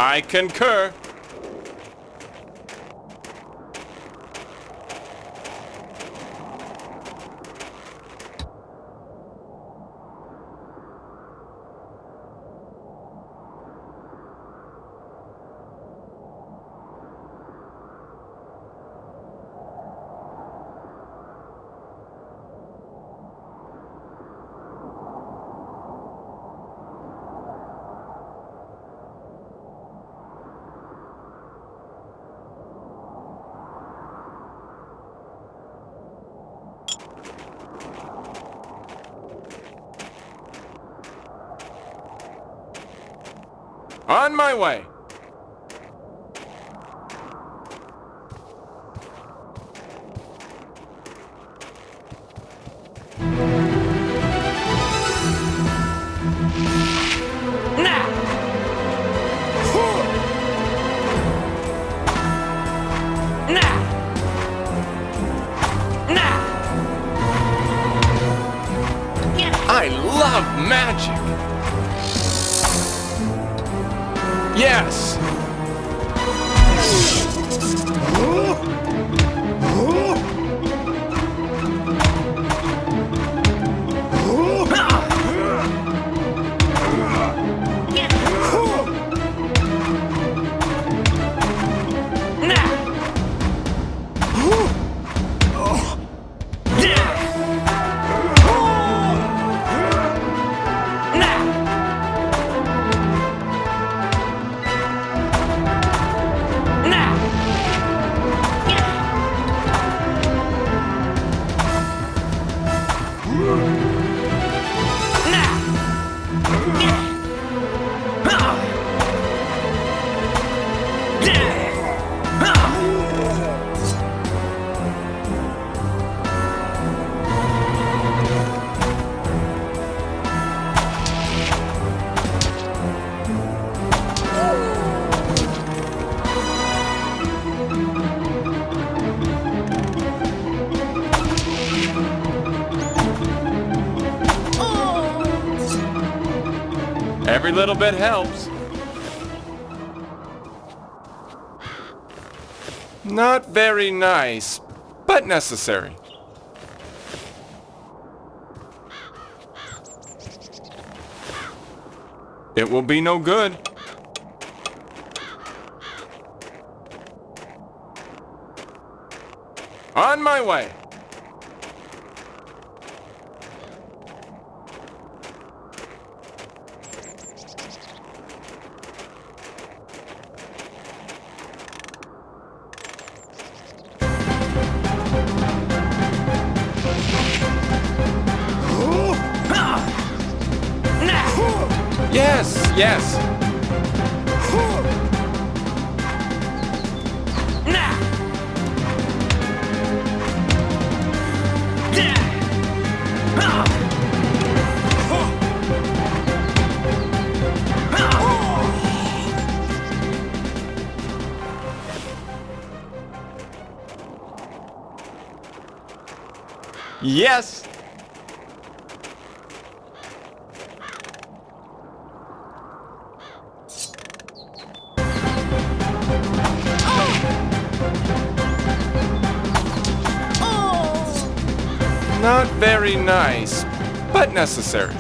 I concur. On my way. I love magic. Yes! Every little bit helps. Not very nice, but necessary. It will be no good. On my way. Yes, yes. Yes. Not very nice, but necessary.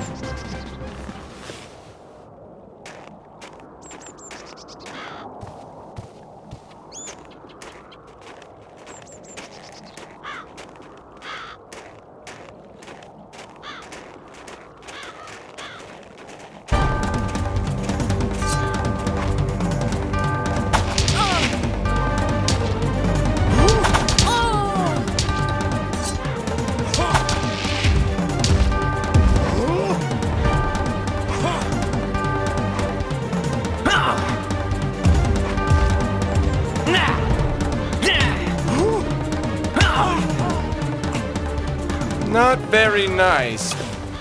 Not very nice,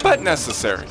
but necessary.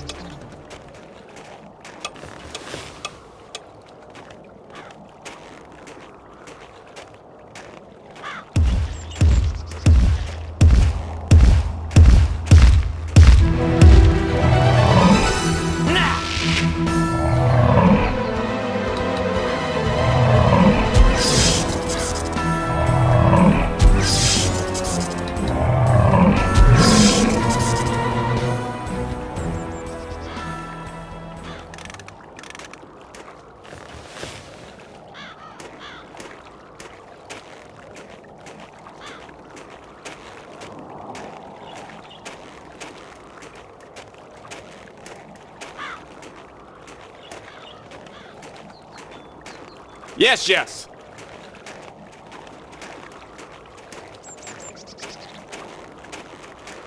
Yes, yes.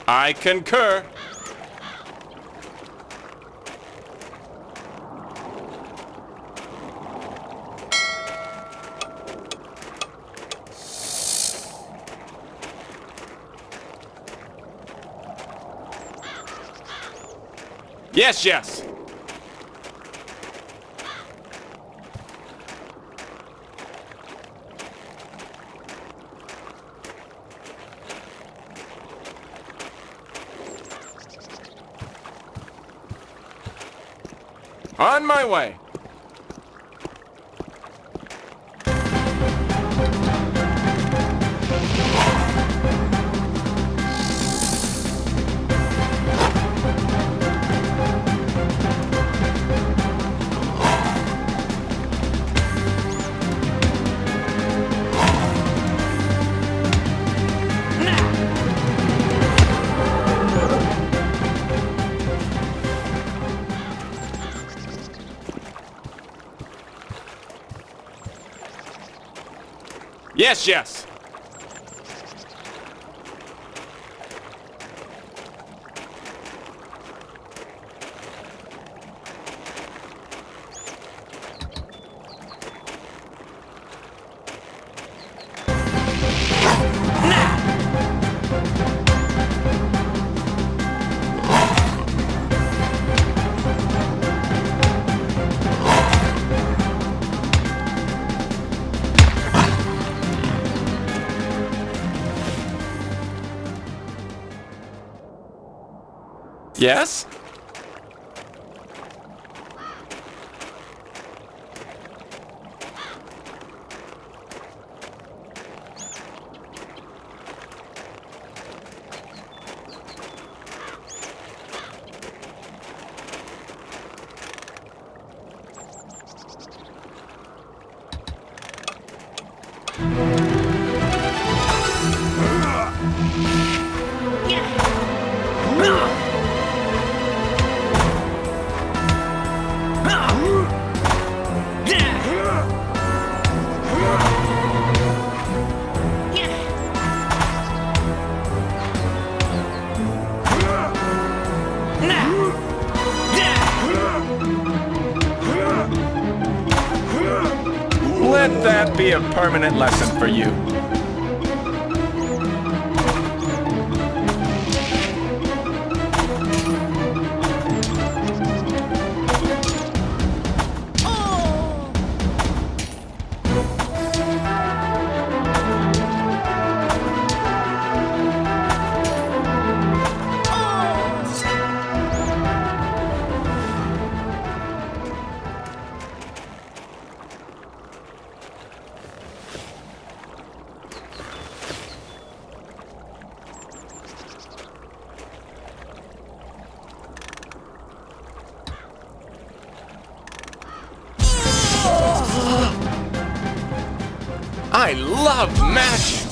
I concur. Yes, yes. On my way. Yes, yes. Yes? Let that be a permanent lesson for you. I love magic!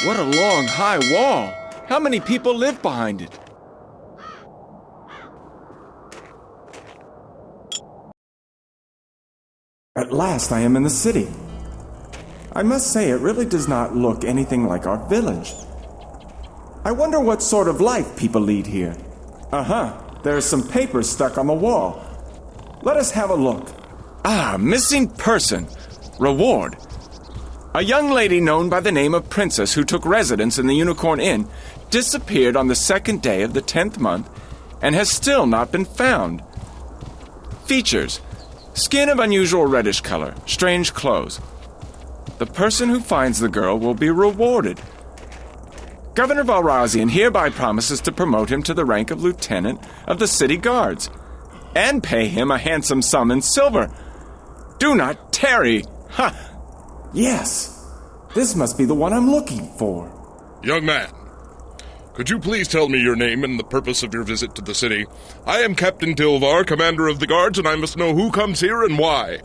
What a long, high wall! How many people live behind it? At last I am in the city. I must say it really does not look anything like our village. I wonder what sort of life people lead here. There's some papers stuck on the wall. Let us have a look. Missing person. Reward. A young lady known by the name of Princess who took residence in the Unicorn Inn disappeared on the 2nd day of the 10th month and has still not been found. Features. Skin of unusual reddish color, strange clothes. The person who finds the girl will be rewarded. Governor Valrazian hereby promises to promote him to the rank of lieutenant of the city guards and pay him a handsome sum in silver. Do not tarry. Ha! Yes, this must be the one I'm looking for. Young man, could you please tell me your name and the purpose of your visit to the city? I am Captain Tilvar, commander of the guards, and I must know who comes here and why.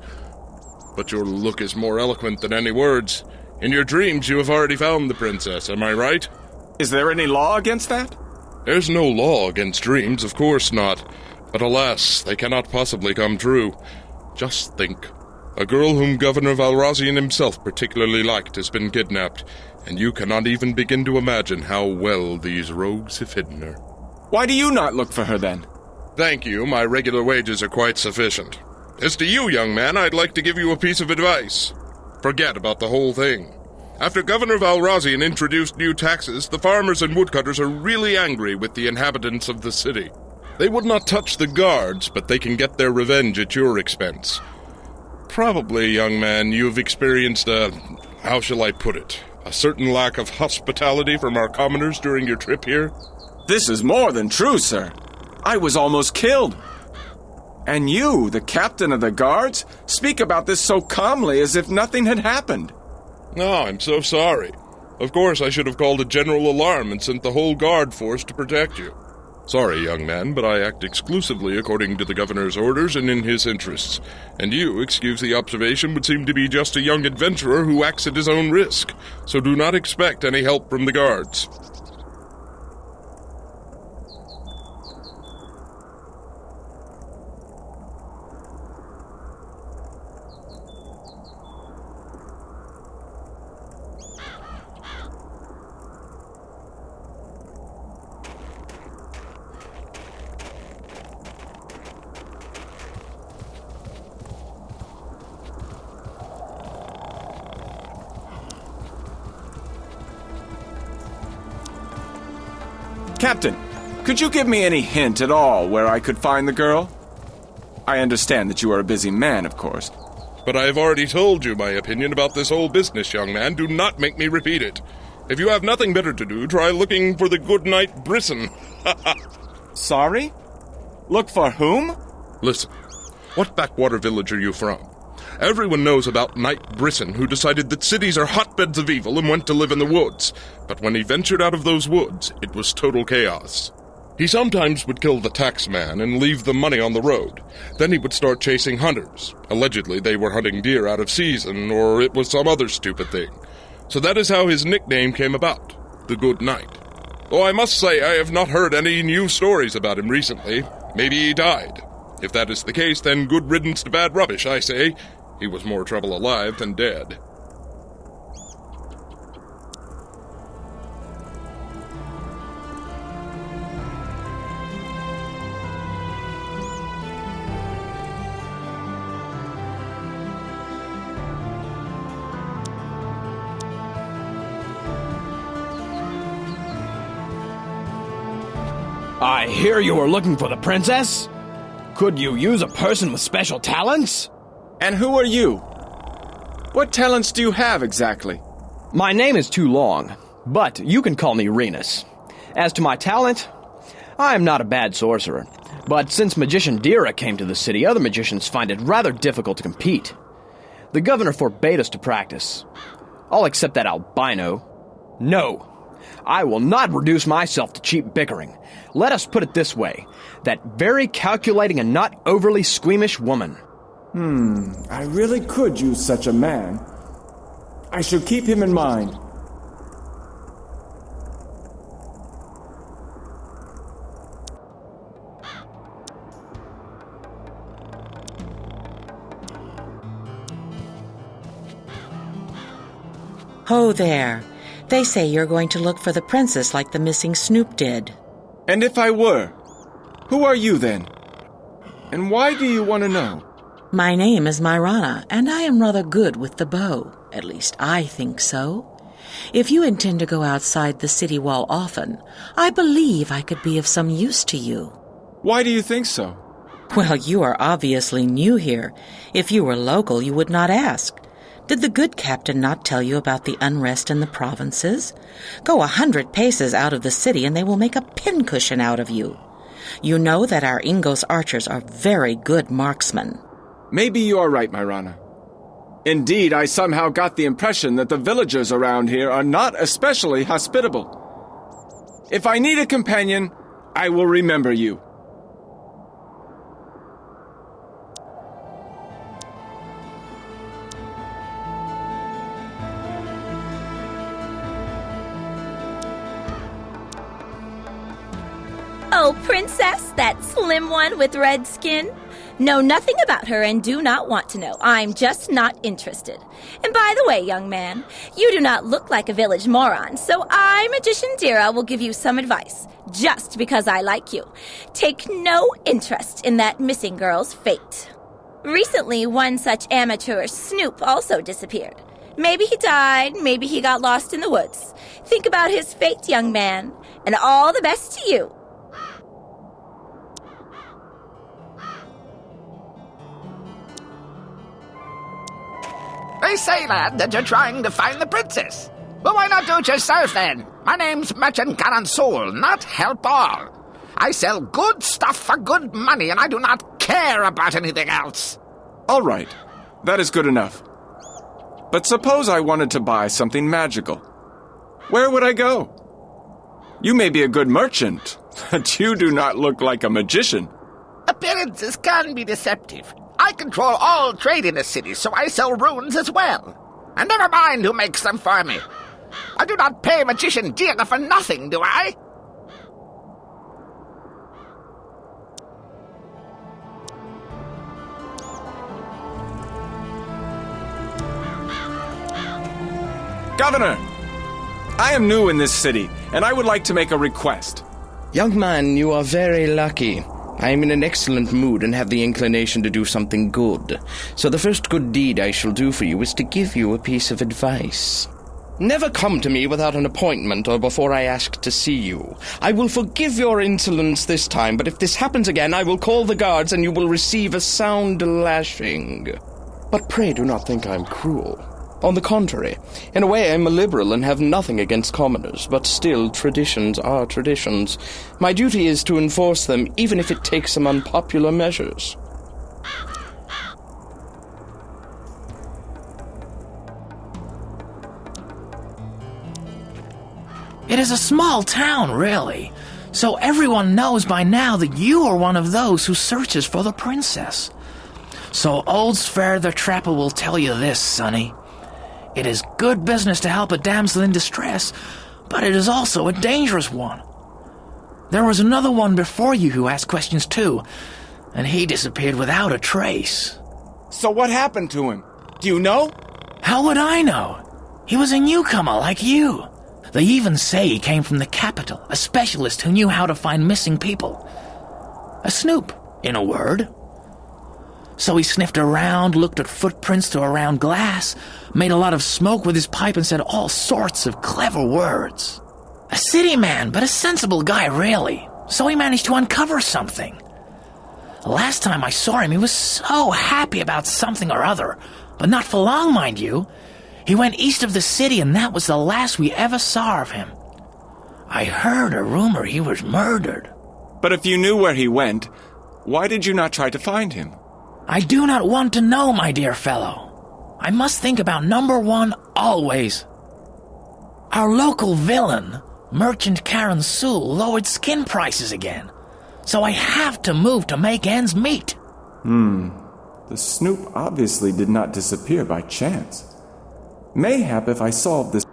But your look is more eloquent than any words. In your dreams, you have already found the princess, am I right? Is there any law against that? There's no law against dreams, of course not. But alas, they cannot possibly come true. Just think. A girl whom Governor Valrazian himself particularly liked has been kidnapped, and you cannot even begin to imagine how well these rogues have hidden her. Why do you not look for her then? Thank you, my regular wages are quite sufficient. As to you, young man, I'd like to give you a piece of advice. Forget about the whole thing. After Governor Valrazian introduced new taxes, the farmers and woodcutters are really angry with the inhabitants of the city. They would not touch the guards, but they can get their revenge at your expense. Probably, young man, you've experienced how shall I put it, a certain lack of hospitality from our commoners during your trip here? This is more than true, sir. I was almost killed. And you, the captain of the guards, speak about this so calmly as if nothing had happened. Oh, I'm so sorry. Of course, I should have called a general alarm and sent the whole guard force to protect you. Sorry, young man, but I act exclusively according to the governor's orders and in his interests. And you, excuse the observation, would seem to be just a young adventurer who acts at his own risk. So do not expect any help from the guards. Captain, could you give me any hint at all where I could find the girl? I understand that you are a busy man, of course. But I have already told you my opinion about this whole business, young man. Do not make me repeat it. If you have nothing better to do, try looking for the good knight Brisson. Sorry? Look for whom? Listen, what backwater village are you from? Everyone knows about Knight Brisson, who decided that cities are hotbeds of evil and went to live in the woods. But when he ventured out of those woods, it was total chaos. He sometimes would kill the taxman and leave the money on the road. Then he would start chasing hunters. Allegedly, they were hunting deer out of season, or it was some other stupid thing. So that is how his nickname came about, the Good Knight. Though I must say I have not heard any new stories about him recently. Maybe he died. If that is the case, then good riddance to bad rubbish, I say. He was more trouble alive than dead. I hear you are looking for the princess? Could you use a person with special talents? And who are you? What talents do you have exactly? My name is too long, but you can call me Renus. As to my talent, I am not a bad sorcerer, but since magician Dira came to the city, other magicians find it rather difficult to compete. The governor forbade us to practice. All except that albino. No, I will not reduce myself to cheap bickering. Let us put it this way, that very calculating and not overly squeamish woman. I really could use such a man. I should keep him in mind. Ho there. They say you're going to look for the princess like the missing Snoop did. And if I were, who are you then? And why do you want to know? My name is Myrana, and I am rather good with the bow. At least I think so. If you intend to go outside the city wall often, I believe I could be of some use to you. Why do you think so? Well, you are obviously new here. If you were local, you would not ask. Did the good captain not tell you about the unrest in the provinces? Go 100 paces out of the city and they will make a pincushion out of you. You know that our Ingos archers are very good marksmen. Maybe you are right, Myrana. Indeed, I somehow got the impression that the villagers around here are not especially hospitable. If I need a companion, I will remember you. Oh, princess, that slim one with red skin? Know nothing about her and do not want to know. I'm just not interested. And by the way, young man, you do not look like a village moron, so I, Magician Dira, will give you some advice, just because I like you. Take no interest in that missing girl's fate. Recently, one such amateur snoop also disappeared. Maybe he died, maybe he got lost in the woods. Think about his fate, young man, and all the best to you. They say, lad, that you're trying to find the princess. Well, why not do it yourself, then? My name's Merchant Soul, not Help All. I sell good stuff for good money, and I do not care about anything else. All right, that is good enough. But suppose I wanted to buy something magical. Where would I go? You may be a good merchant, but you do not look like a magician. Appearances can be deceptive. I control all trade in the city, so I sell runes as well. And never mind who makes them for me. I do not pay Magician Dira for nothing, do I? Governor! I am new in this city, and I would like to make a request. Young man, you are very lucky. I am in an excellent mood and have the inclination to do something good. So the first good deed I shall do for you is to give you a piece of advice. Never come to me without an appointment or before I ask to see you. I will forgive your insolence this time, but if this happens again, I will call the guards and you will receive a sound lashing. But pray do not think I am cruel. On the contrary, in a way I am a liberal and have nothing against commoners, but still traditions are traditions. My duty is to enforce them, even if it takes some unpopular measures. It is a small town, really, so everyone knows by now that you are one of those who searches for the princess. So old Sver the Trapper will tell you this, sonny. It is good business to help a damsel in distress, but it is also a dangerous one. There was another one before you who asked questions too, and he disappeared without a trace. So what happened to him? Do you know? How would I know? He was a newcomer like you. They even say he came from the capital, a specialist who knew how to find missing people. A snoop, in a word. So he sniffed around, looked at footprints through a round glass, made a lot of smoke with his pipe and said all sorts of clever words. A city man, but a sensible guy, really. So he managed to uncover something. Last time I saw him, he was so happy about something or other, but not for long, mind you. He went east of the city, and that was the last we ever saw of him. I heard a rumor he was murdered. But if you knew where he went, why did you not try to find him? I do not want to know, my dear fellow. I must think about number one always. Our local villain, Merchant Karen Sewell, lowered skin prices again. So I have to move to make ends meet. The snoop obviously did not disappear by chance. Mayhap if I solve this...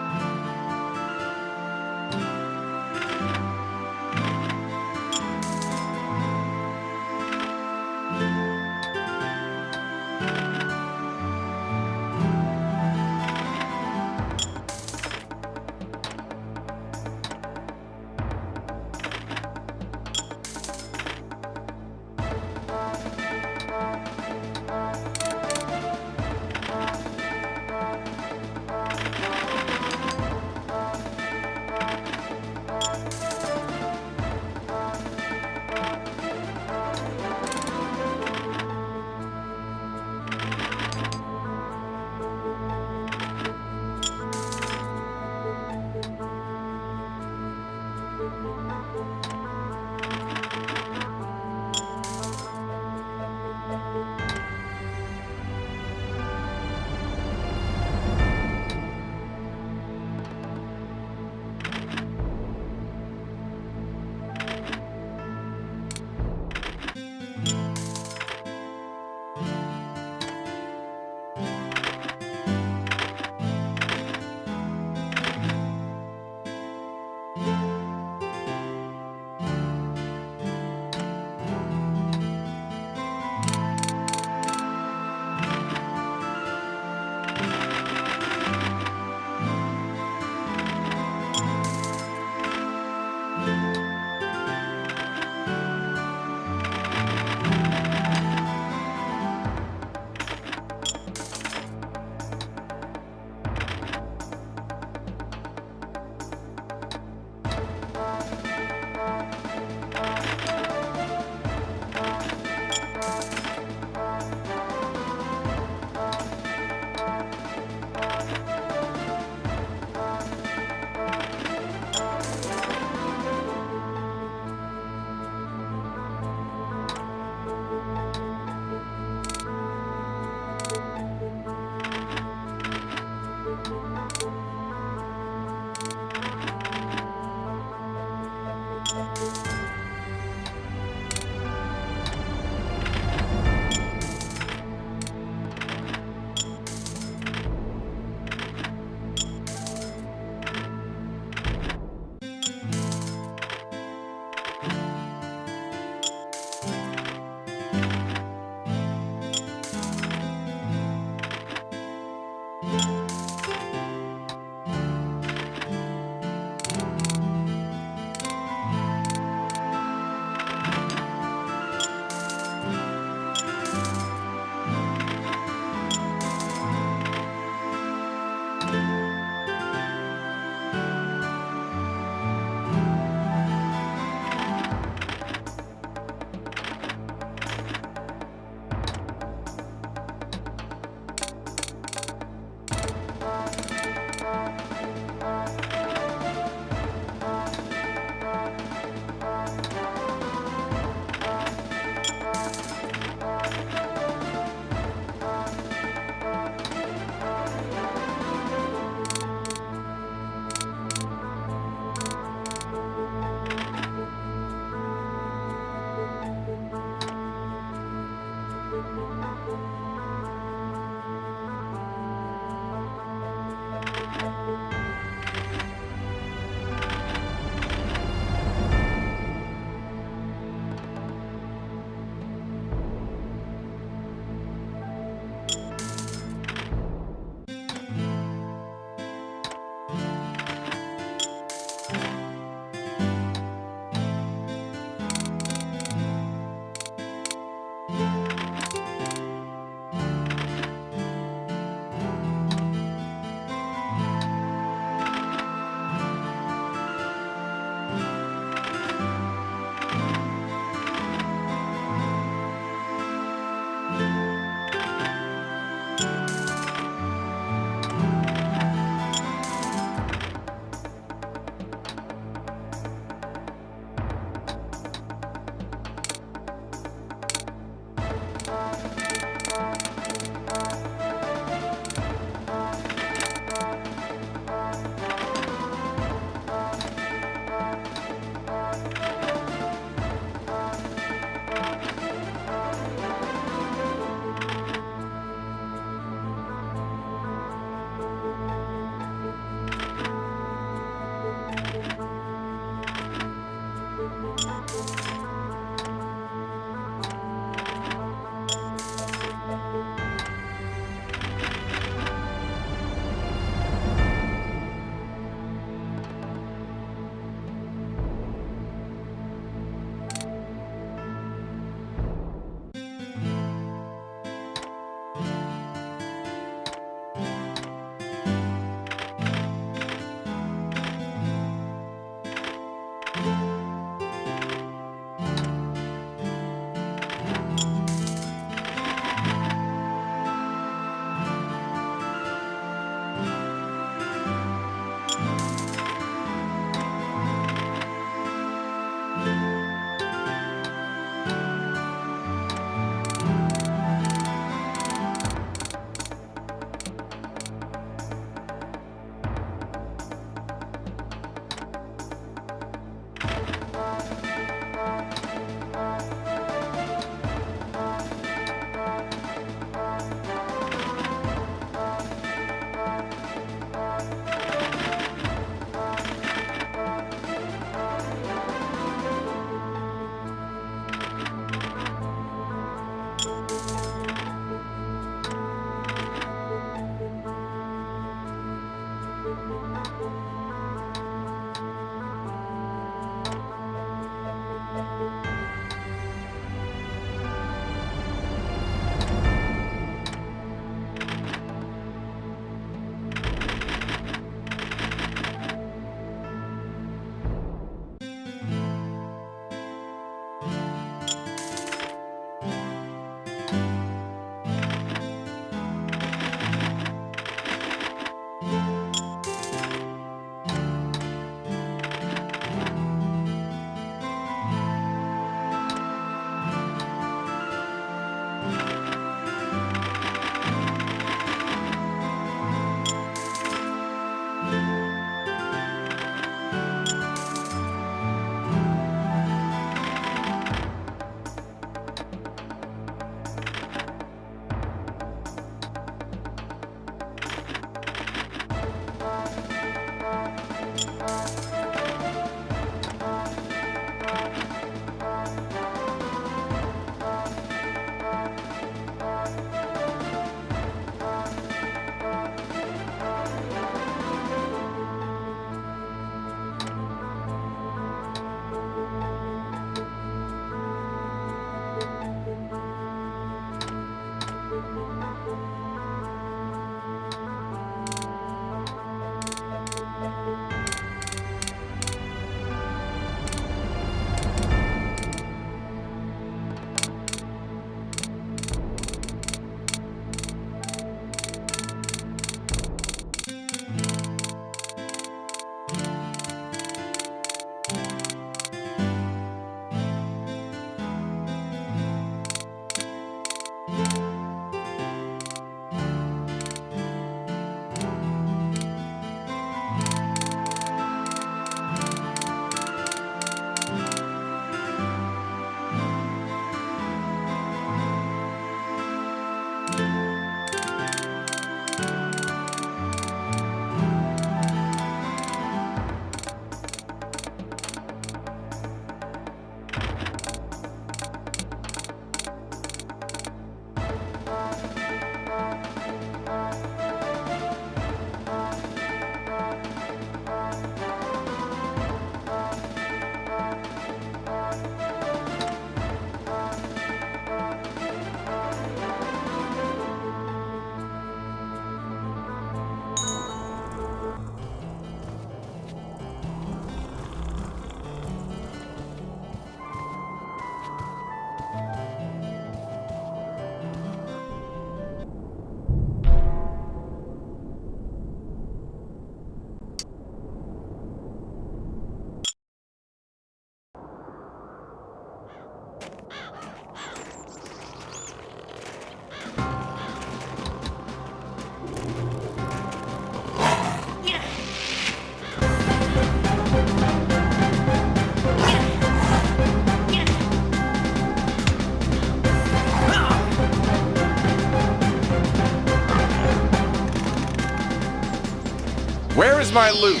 Where is my loot?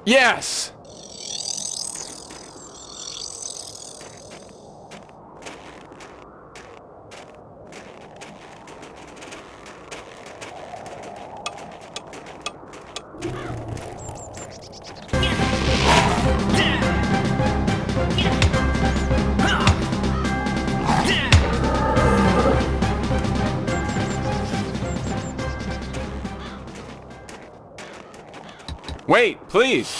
Yes! Wait, please.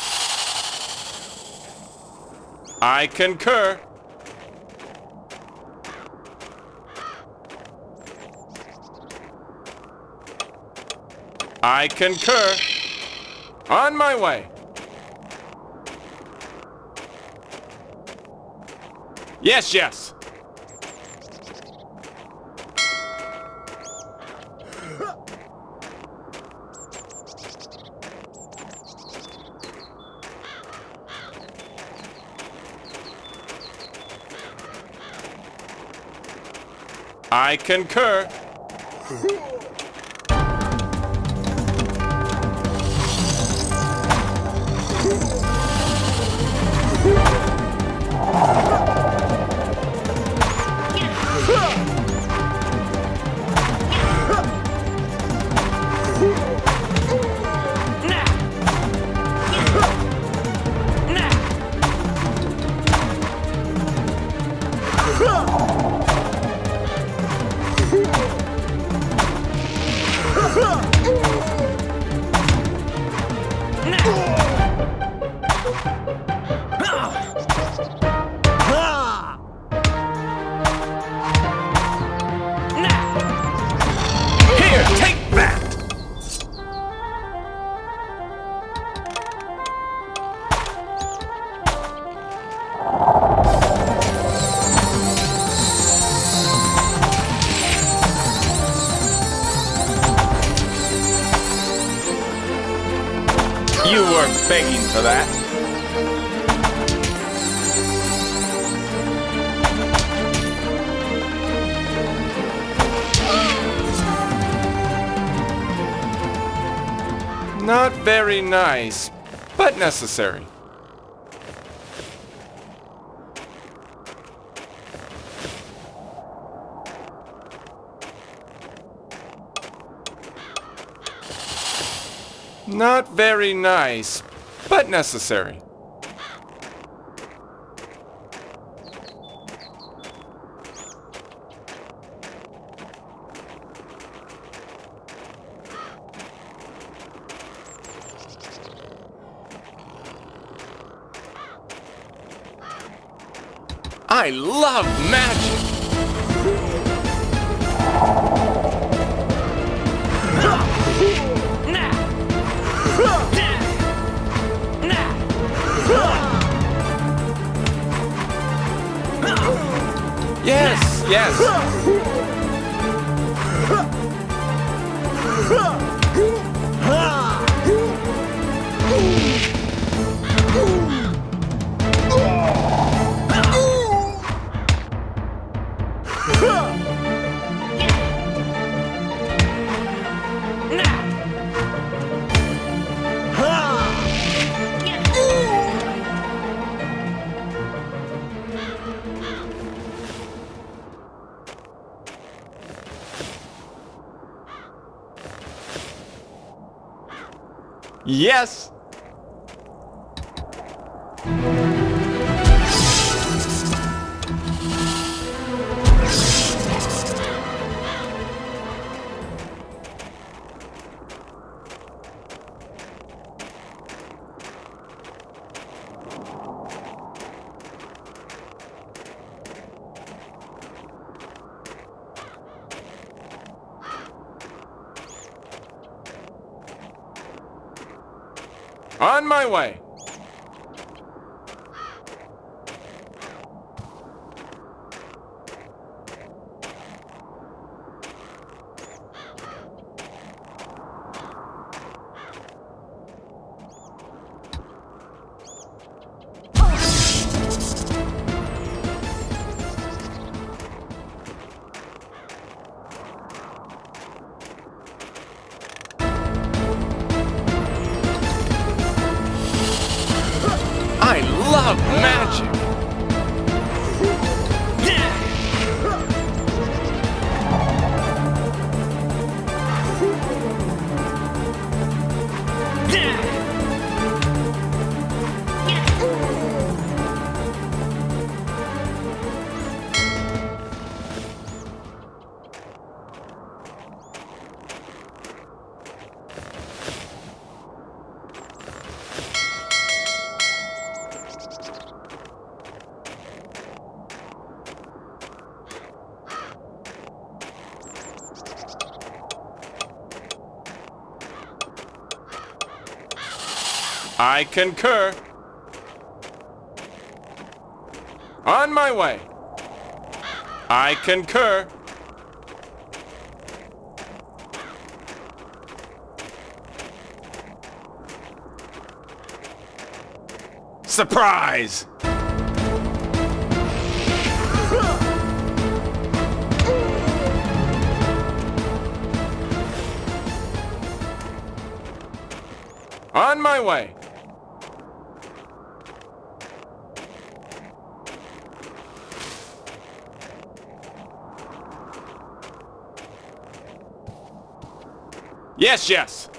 I concur. I concur. On my way. Yes, yes. I concur. Here, take that! You weren't begging for that. Not very nice, but necessary. Not very nice, but necessary. I love magic! Yes, yes. Yes! On my way. of magic. I concur. On my way. I concur. Surprise! On my way. Yes, yes.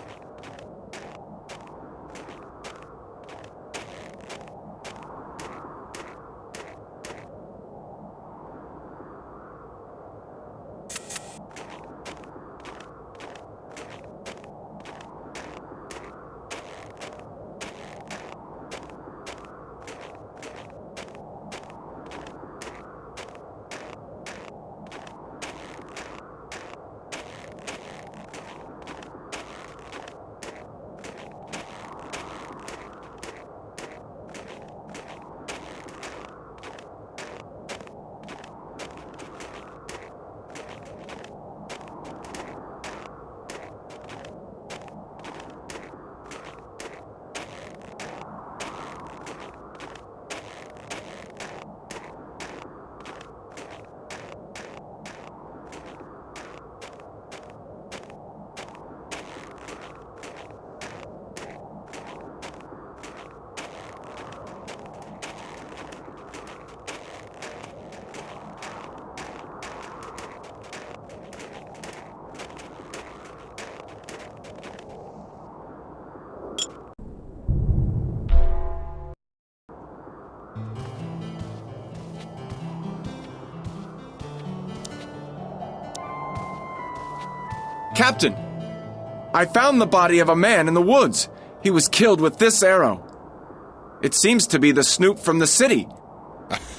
Captain, I found the body of a man in the woods. He was killed with this arrow. It seems to be the snoop from the city.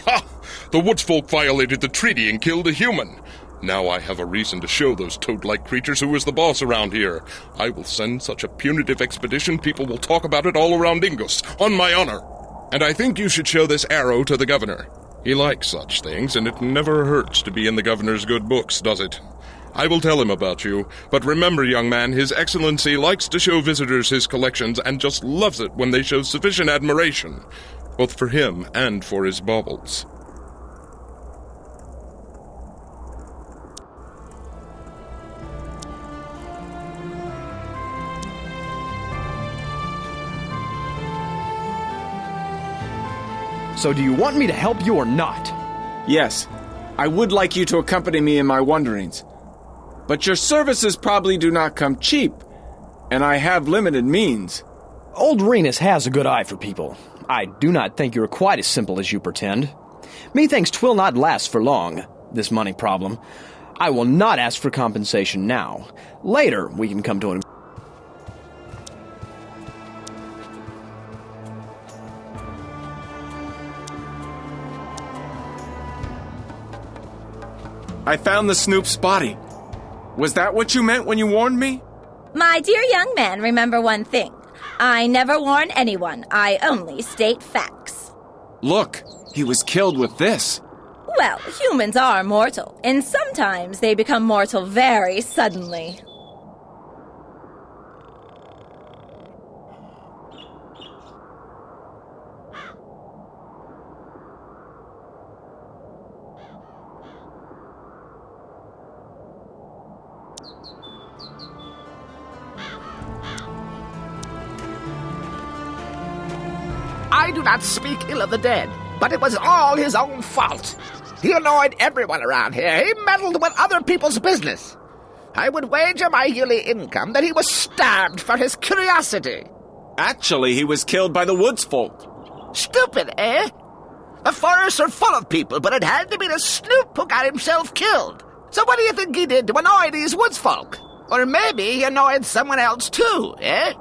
Ha! The woodsfolk violated the treaty and killed a human. Now I have a reason to show those toad-like creatures who is the boss around here. I will send such a punitive expedition people will talk about it all around Ingus, on my honor. And I think you should show this arrow to the governor. He likes such things, and it never hurts to be in the governor's good books, does it? I will tell him about you, but remember, young man, His Excellency likes to show visitors his collections and just loves it when they show sufficient admiration, both for him and for his baubles. So do you want me to help you or not? Yes, I would like you to accompany me in my wanderings. But your services probably do not come cheap, and I have limited means. Old Renus has a good eye for people. I do not think you're quite as simple as you pretend. Methinks 'twill not last for long, this money problem. I will not ask for compensation now. Later, we can come to an... I found the snoop's body. Was that what you meant when you warned me? My dear young man, remember one thing. I never warn anyone. I only state facts. Look, he was killed with this. Well, humans are mortal, and sometimes they become mortal very suddenly. I do not speak ill of the dead, but it was all his own fault. He annoyed everyone around here. He meddled with other people's business. I would wager my yearly income that he was starved for his curiosity. Actually, he was killed by the woods folk. Stupid, eh? The forests are full of people, but it had to be the snoop who got himself killed. So what do you think he did to annoy these woods folk? Or maybe he annoyed someone else too, eh?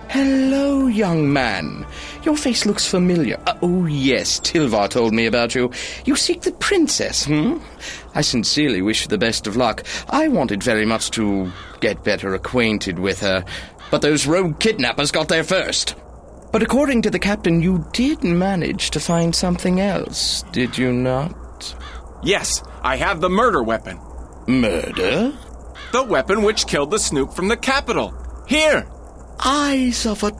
Hello, young man. Your face looks familiar. Oh, yes, Tilvar told me about you. You seek the princess, I sincerely wish you the best of luck. I wanted very much to get better acquainted with her, but those rogue kidnappers got there first. But according to the captain, you did manage to find something else, did you not? Yes, I have the murder weapon. Murder? The weapon which killed the snoop from the capital. Here! Eyes of a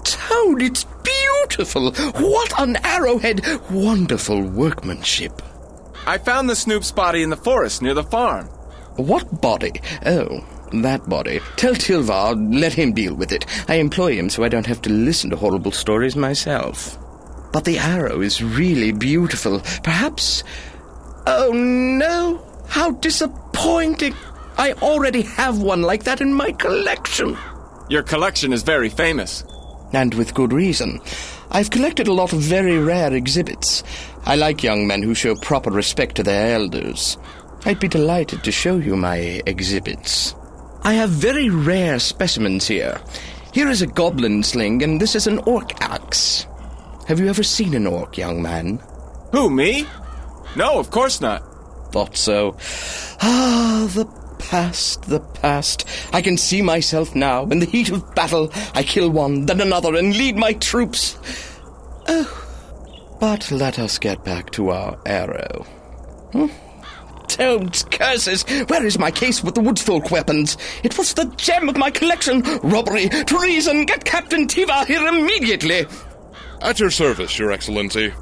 toad, it's beautiful! What an arrowhead! Wonderful workmanship. I found the snoop's body in the forest near the farm. What body? Oh, that body. Tell Tilvar, let him deal with it. I employ him so I don't have to listen to horrible stories myself. But the arrow is really beautiful. Perhaps... Oh, no! How disappointing! I already have one like that in my collection. Your collection is very famous. And with good reason. I've collected a lot of very rare exhibits. I like young men who show proper respect to their elders. I'd be delighted to show you my exhibits. I have very rare specimens here. Here is a goblin sling, and this is an orc axe. Have you ever seen an orc, young man? Who, me? No, of course not. Thought so. Ah, the past. I can see myself now. In the heat of battle, I kill one, then another, and lead my troops. Oh, but let us get back to our arrow. Toads, curses! Where is my case with the woodsfolk weapons? It was the gem of my collection! Robbery! Treason! Get Captain Tiva here immediately! At your service, Your Excellency.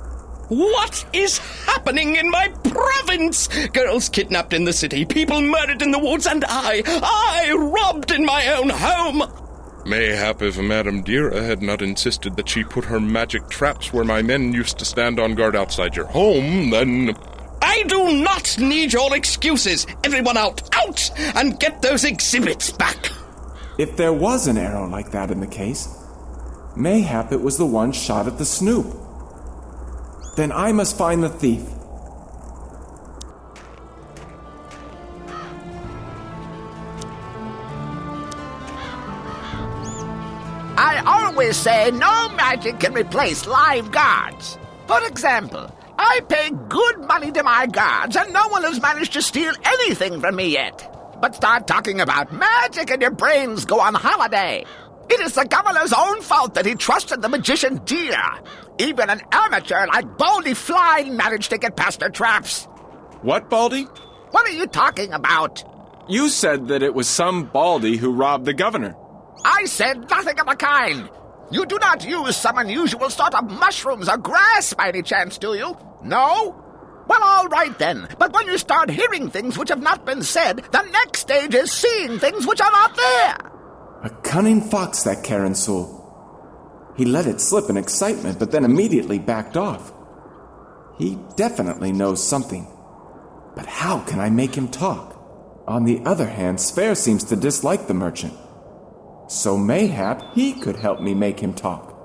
What is happening in my province? Girls kidnapped in the city, people murdered in the woods, and I robbed in my own home! Mayhap if Madame Dira had not insisted that she put her magic traps where my men used to stand on guard outside your home, then... I do not need your excuses! Everyone out! Out! And get those exhibits back! If there was an arrow like that in the case, mayhap it was the one shot at the snoop. Then I must find the thief. I always say no magic can replace live guards. For example, I pay good money to my guards, and no one has managed to steal anything from me yet. But start talking about magic and your brains go on holiday. It is the governor's own fault that he trusted the magician Dira. Even an amateur like Baldy Fly managed to get past her traps. What, Baldy? What are you talking about? You said that it was some Baldy who robbed the governor. I said nothing of the kind. You do not use some unusual sort of mushrooms or grass by any chance, do you? No? Well, all right then. But when you start hearing things which have not been said, the next stage is seeing things which are not there. A cunning fox, that Karen Sul. He let it slip in excitement, but then immediately backed off. He definitely knows something. But how can I make him talk? On the other hand, Sverre seems to dislike the merchant. So mayhap he could help me make him talk.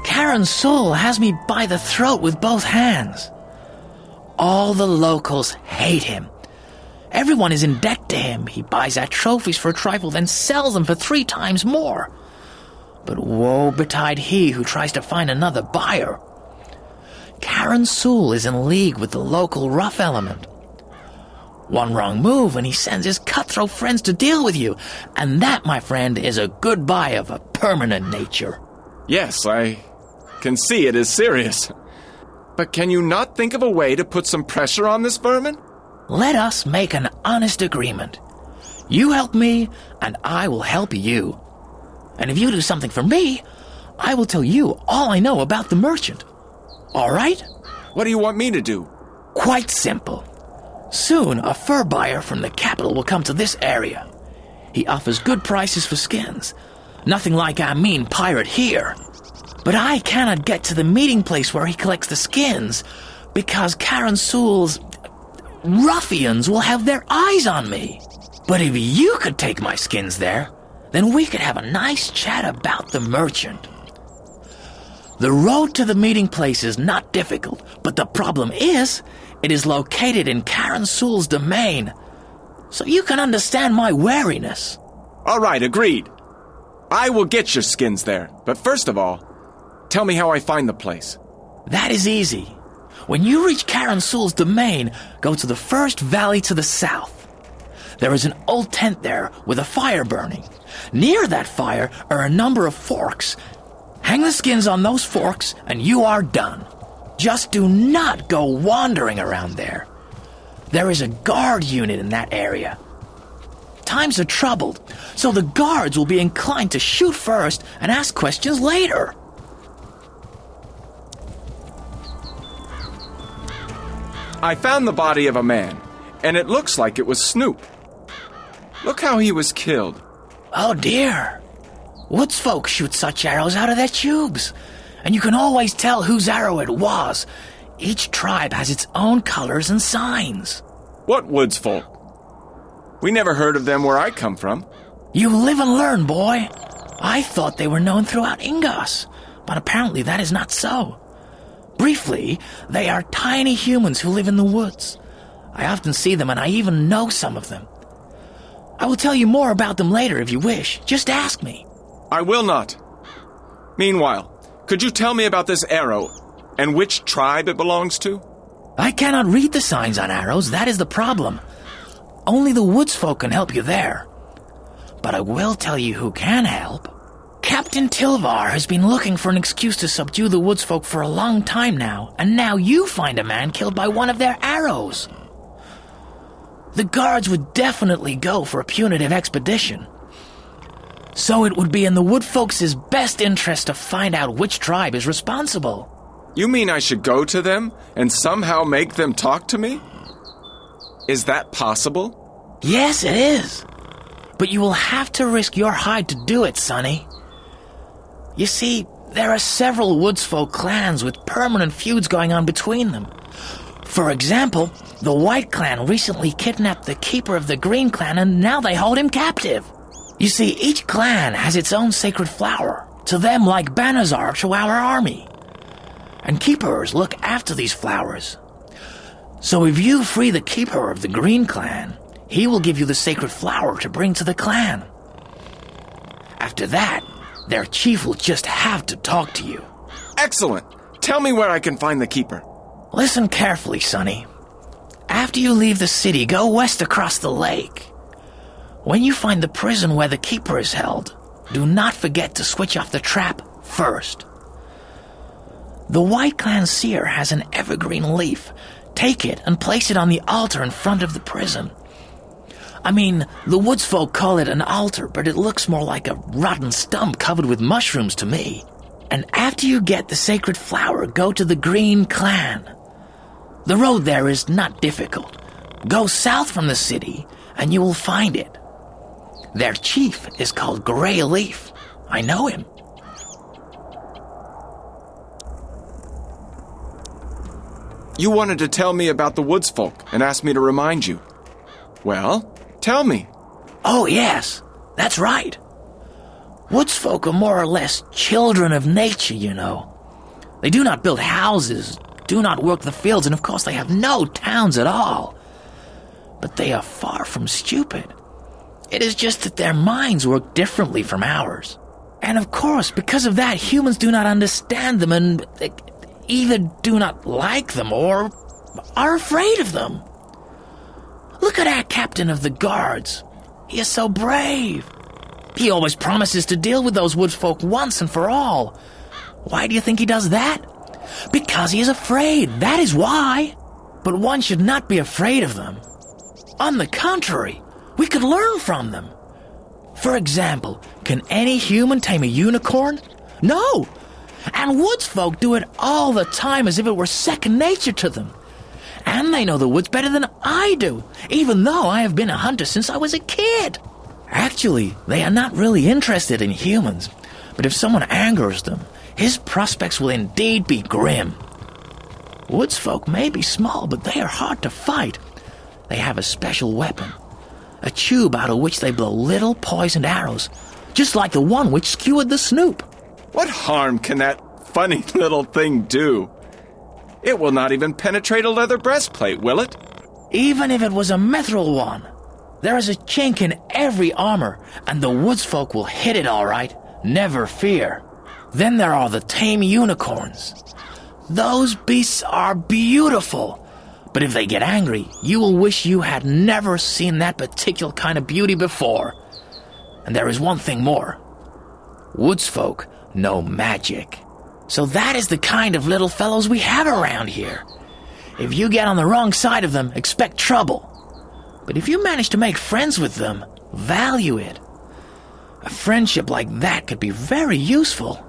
Karen Sul has me by the throat with both hands. All the locals hate him. Everyone is in debt to him. He buys our trophies for a trifle, then sells them for 3 times more. But woe betide he who tries to find another buyer. Karen Sul is in league with the local rough element. One wrong move and he sends his cutthroat friends to deal with you, and that, my friend, is a goodbye of a permanent nature. Yes, I can see it is serious. But can you not think of a way to put some pressure on this vermin? Let us make an honest agreement. You help me, and I will help you. And if you do something for me, I will tell you all I know about the merchant. All right? What do you want me to do? Quite simple. Soon, a fur buyer from the capital will come to this area. He offers good prices for skins. Nothing like our mean pirate here. But I cannot get to the meeting place where he collects the skins because Karen Sewell's ruffians will have their eyes on me. But if you could take my skins there, then we could have a nice chat about the merchant. The road to the meeting place is not difficult, but the problem is, it is located in Karen Sewell's domain. So you can understand my wariness. All right, agreed. I will get your skins there, but first of all, tell me how I find the place. That is easy. When you reach Karen Sewell's domain, go to the first valley to the south. There is an old tent there with a fire burning. Near that fire are a number of forks. Hang the skins on those forks and you are done. Just do not go wandering around there. There is a guard unit in that area. Times are troubled, so the guards will be inclined to shoot first and ask questions later. I found the body of a man, and it looks like it was Snoop. Look how he was killed. Oh dear. Woods folk shoot such arrows out of their tubes, and you can always tell whose arrow it was. Each tribe has its own colors and signs. What woods folk? We never heard of them where I come from. You live and learn, boy. I thought they were known throughout Ingos, but apparently that is not so. Briefly, they are tiny humans who live in the woods. I often see them and I even know some of them. I will tell you more about them later if you wish. Just ask me. I will not. Meanwhile, could you tell me about this arrow and which tribe it belongs to? I cannot read the signs on arrows, that is the problem. Only the woods folk can help you there. But I will tell you who can help. Captain Tilvar has been looking for an excuse to subdue the woods folk for a long time now, and now you find a man killed by one of their arrows. The guards would definitely go for a punitive expedition. So it would be in the wood folks' best interest to find out which tribe is responsible. You mean I should go to them and somehow make them talk to me? Is that possible? Yes, it is. But you will have to risk your hide to do it, Sonny. You see, there are several woodsfolk clans with permanent feuds going on between them. For example, the White Clan recently kidnapped the keeper of the Green Clan and now they hold him captive. You see, each clan has its own sacred flower, to them like banners are to our army. And keepers look after these flowers. So if you free the keeper of the Green Clan, he will give you the sacred flower to bring to the clan. After that, their chief will just have to talk to you. Excellent! Tell me where I can find the keeper. Listen carefully, Sonny. After you leave the city, go west across the lake. When you find the prison where the keeper is held, do not forget to switch off the trap first. The White Clan seer has an evergreen leaf. Take it and place it on the altar in front of the prison. I mean, the woods folk call it an altar, but it looks more like a rotten stump covered with mushrooms to me. And after you get the sacred flower, go to the Green Clan. The road there is not difficult. Go south from the city, and you will find it. Their chief is called Grey Leaf. I know him. You wanted to tell me about the woods folk and asked me to remind you. Well, tell me. Oh, yes, that's right. Woods folk are more or less children of nature, you know. They do not build houses, do not work the fields, and of course they have no towns at all. But they are far from stupid. It is just that their minds work differently from ours. And of course, because of that, humans do not understand them and either do not like them or are afraid of them. Look at our captain of the guards. He is so brave. He always promises to deal with those woods folk once and for all. Why do you think he does that? Because he is afraid, that is why. But one should not be afraid of them. On the contrary, we could learn from them. For example, can any human tame a unicorn? No! And woods folk do it all the time as if it were second nature to them. And they know the woods better than I do, even though I have been a hunter since I was a kid. Actually, they are not really interested in humans, but if someone angers them, his prospects will indeed be grim. Woods folk may be small, but they are hard to fight. They have a special weapon, a tube out of which they blow little poisoned arrows, just like the one which skewered the Snoop. What harm can that funny little thing do? It will not even penetrate a leather breastplate, will it? Even if it was a mithril one, there is a chink in every armor, and the woods folk will hit it all right, never fear. Then there are the tame unicorns. Those beasts are beautiful, but if they get angry, you will wish you had never seen that particular kind of beauty before. And there is one thing more. Woods folk know magic. So that is the kind of little fellows we have around here. If you get on the wrong side of them, expect trouble. But if you manage to make friends with them, value it. A friendship like that could be very useful.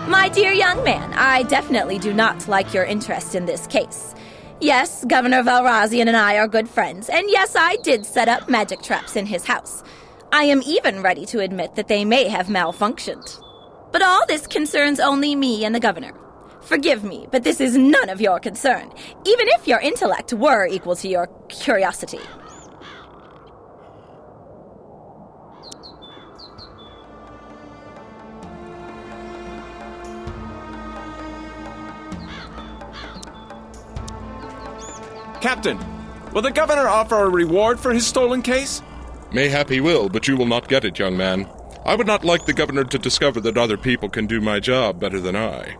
My dear young man, I definitely do not like your interest in this case. Yes, Governor Valrazian and I are good friends, and yes, I did set up magic traps in his house. I am even ready to admit that they may have malfunctioned. But all this concerns only me and the governor. Forgive me, but this is none of your concern, even if your intellect were equal to your curiosity. Captain, will the governor offer a reward for his stolen case? Mayhap he will, but you will not get it, young man. I would not like the governor to discover that other people can do my job better than I.